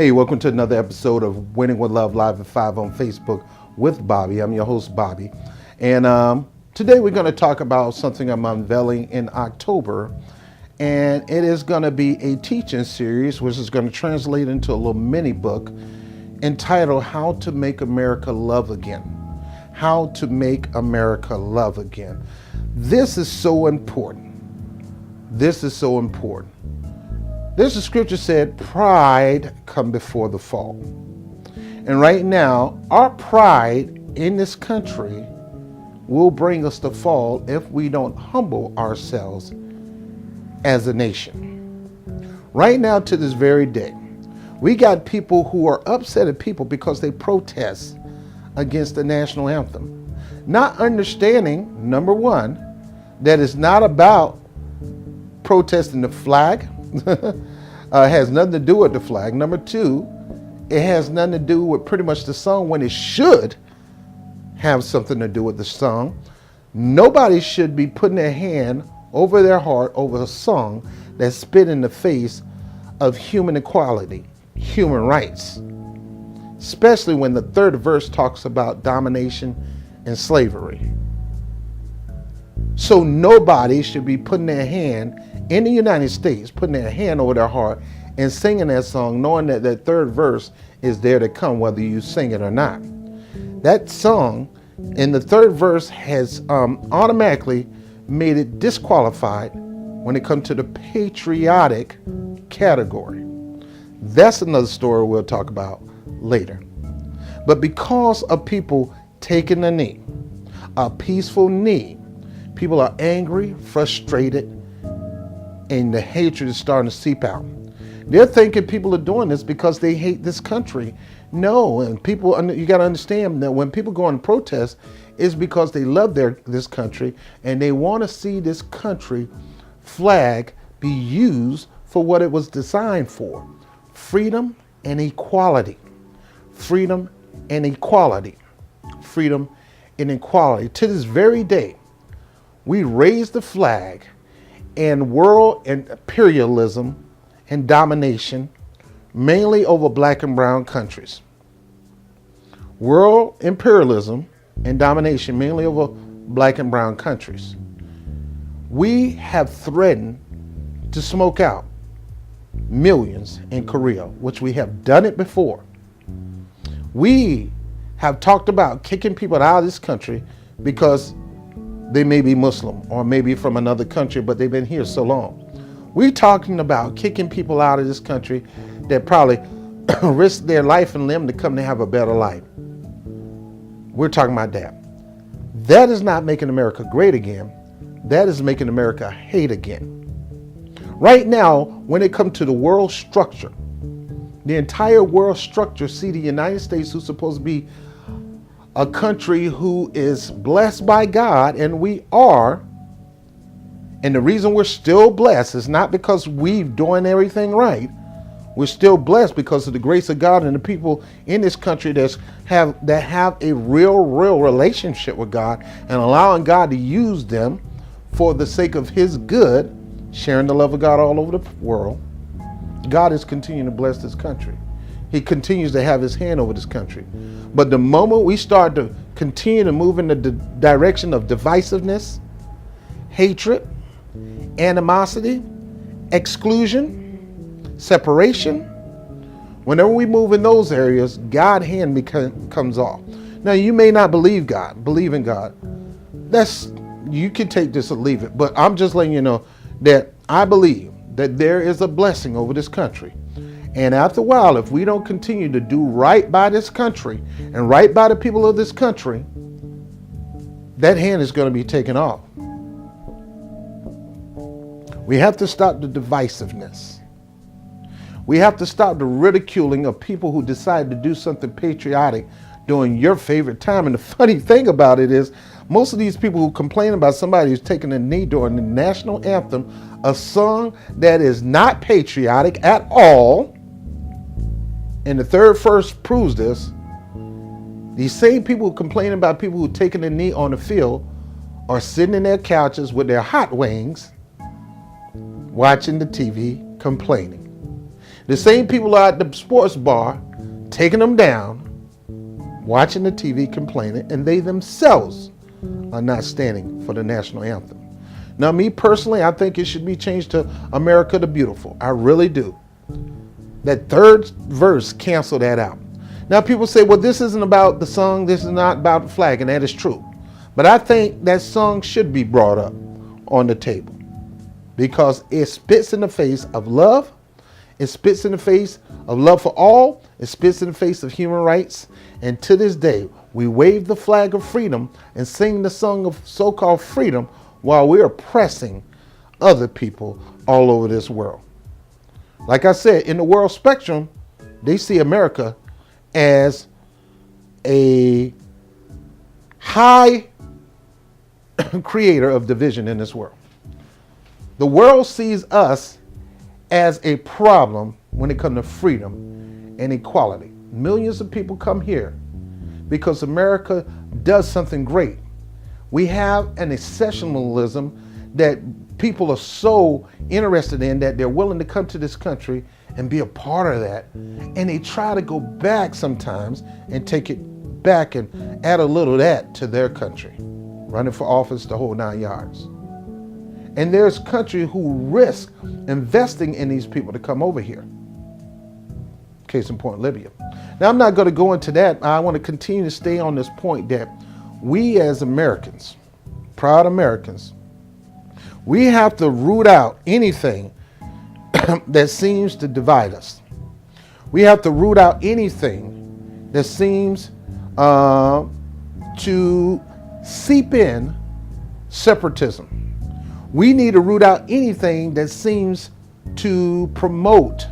Hey, welcome to another episode of Winning with Love Live at 5 on Facebook with Bobby. I'm your host, Bobby. And today we're going to talk about something I'm unveiling in October. And it is going to be a teaching series, which is going to translate into a little mini book entitled How to Make America Love Again. How to Make America Love Again. This is so important. This is so important. There's a scripture said, pride come before the fall. And right now, our pride in this country will bring us to fall if we don't humble ourselves as a nation. Right now, to this very day, we got people who are upset at people because they protest against the national anthem. Not understanding, number one, that it's not about protesting the flag. Has nothing to do with the flag. Number two, it has nothing to do with pretty much the song when it should have something to do with the song. Nobody should be putting their hand over their heart over a song that spit in the face of human equality, human rights, especially when the third verse talks about domination and slavery. So nobody should be putting their hand in the United States, putting their hand over their heart and singing that song, knowing that that third verse is there to come, whether you sing it or not. That song in the third verse has automatically made it disqualified when it comes to the patriotic category. That's another story we'll talk about later. But because of people taking a knee, a peaceful knee, people are angry, frustrated, and the hatred is starting to seep out. They're thinking people are doing this because they hate this country. No, and people, you got to understand that when people go on protest, it's because they love this country and they want to see this country flag be used for what it was designed for: freedom and equality. Freedom and equality. Freedom and equality. To this very day, we raise the flag, and world imperialism and domination, mainly over black and brown countries. World imperialism and domination, mainly over black and brown countries. We have threatened to smoke out millions in Korea, which we have done it before. We have talked about kicking people out of this country because they may be Muslim or maybe from another country, but they've been here so long. We're talking about kicking people out of this country that probably risk their life and limb to come to have a better life. We're talking about that. That is not making America great again. That is making America hate again. Right now, when it comes to the world structure, the entire world structure, see the United States, who's supposed to be a country who is blessed by God, and we are. And the reason we're still blessed is not because we're doing everything right. We're still blessed because of the grace of God and the people in this country that have a real relationship with God and allowing God to use them for the sake of His good, sharing the love of God all over the world. God is continuing to bless this country. He continues to have His hand over this country. But the moment we start to continue to move in the direction of divisiveness, hatred, animosity, exclusion, separation, whenever we move in those areas, God's hand comes off. Now, you may not believe in God. You can take this or leave it. But I'm just letting you know that I believe that there is a blessing over this country. And after a while, if we don't continue to do right by this country and right by the people of this country, that hand is going to be taken off. We have to stop the divisiveness. We have to stop the ridiculing of people who decide to do something patriotic during your favorite time. And the funny thing about it is, most of these people who complain about somebody who's taking a knee during the national anthem, a song that is not patriotic at all, and the third verse proves this, these same people who complain about people who are taking a knee on the field are sitting in their couches with their hot wings, watching the TV, complaining. The same people are at the sports bar taking them down, watching the TV, complaining, and they themselves are not standing for the national anthem. Now, me personally, I think it should be changed to America the Beautiful. I really do. That third verse, cancel that out. Now, people say, well, this isn't about the song, this is not about the flag, and that is true. But I think that song should be brought up on the table because it spits in the face of love. It spits in the face of love for all. It spits in the face of human rights. And to this day, we wave the flag of freedom and sing the song of so-called freedom while we're oppressing other people all over this world. Like I said, in the world spectrum, they see America as a high creator of division in this world. The world sees us as a problem when it comes to freedom and equality. Millions of people come here because America does something great. We have an exceptionalism that people are so interested in that they're willing to come to this country and be a part of that. And they try to go back sometimes and take it back and add a little of that to their country, running for office, the whole 9 yards. And there's countries who risk investing in these people to come over here. Case in point, Libya. Now, I'm not going to go into that. I want to continue to stay on this point that we as Americans, proud Americans, we have to root out anything that seems to divide us. We have to root out anything that seems to seep in separatism. We need to root out anything that seems to promote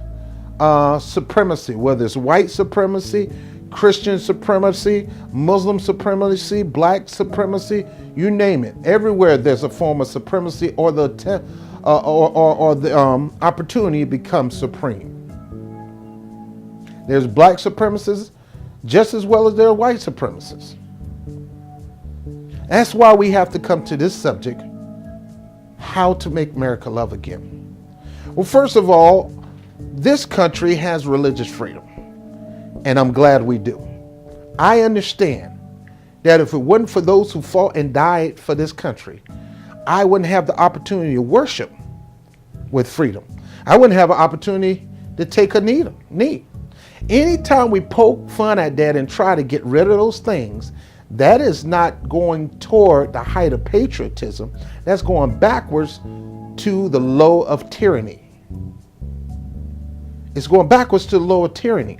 supremacy, whether it's white supremacy, Christian supremacy, Muslim supremacy, black supremacy, you name it. Everywhere there's a form of supremacy or the opportunity to become supreme. There's black supremacists just as well as there are white supremacists. That's why we have to come to this subject, how to make America love again. Well, first of all, this country has religious freedom, and I'm glad we do. I understand that if it wasn't for those who fought and died for this country, I wouldn't have the opportunity to worship with freedom. I wouldn't have an opportunity to take a knee. Anytime we poke fun at that and try to get rid of those things, that is not going toward the height of patriotism. That's going backwards to the low of tyranny. It's going backwards to the low of tyranny.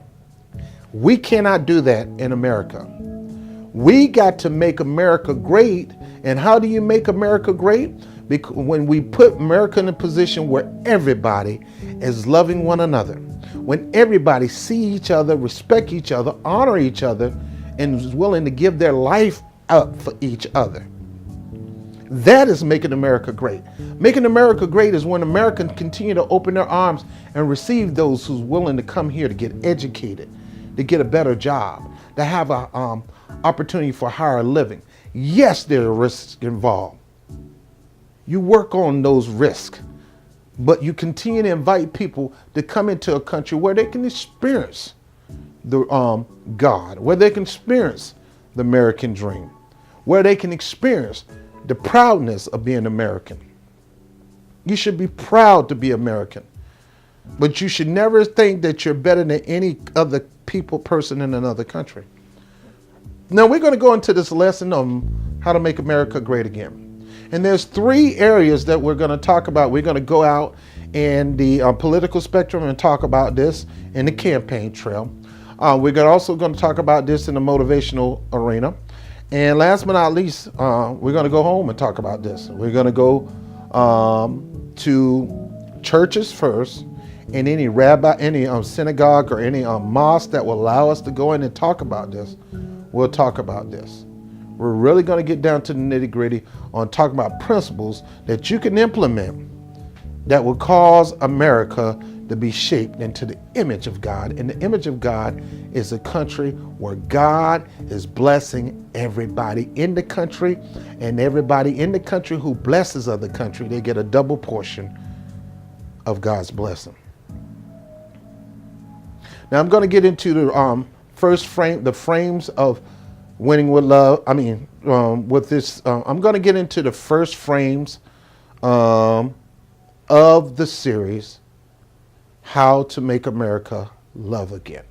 We cannot do that in America. We got to make America great. And how do you make America great? Because when we put America in a position where everybody is loving one another, when everybody see each other, respect each other, honor each other, and is willing to give their life up for each other. That is making America great. Making America great is when Americans continue to open their arms and receive those who's willing to come here to get educated, to get a better job, to have an opportunity for higher living. Yes, there are risks involved. You work on those risks, but you continue to invite people to come into a country where they can experience the God, where they can experience the American dream, where they can experience the proudness of being American. You should be proud to be American, but you should never think that you're better than any other person in another country. Now we're going to go into this lesson on how to make America great again. And there's 3 areas that we're going to talk about. We're going to go out in the political spectrum and talk about this in the campaign trail. We're also going to talk about this in the motivational arena. And last but not least, we're going to go home and talk about this. We're going to go to churches first, and any rabbi, any synagogue or any mosque that will allow us to go in and talk about this, we'll talk about this. We're really going to get down to the nitty-gritty on talking about principles that you can implement that will cause America to be shaped into the image of God. And the image of God is a country where God is blessing everybody in the country, and everybody in the country who blesses other country, they get a double portion of God's blessing. Now I'm going to get into the first frame, the frames of winning with love. I mean, with this, I'm going to get into the first frames of the series, How to Make America Love Again.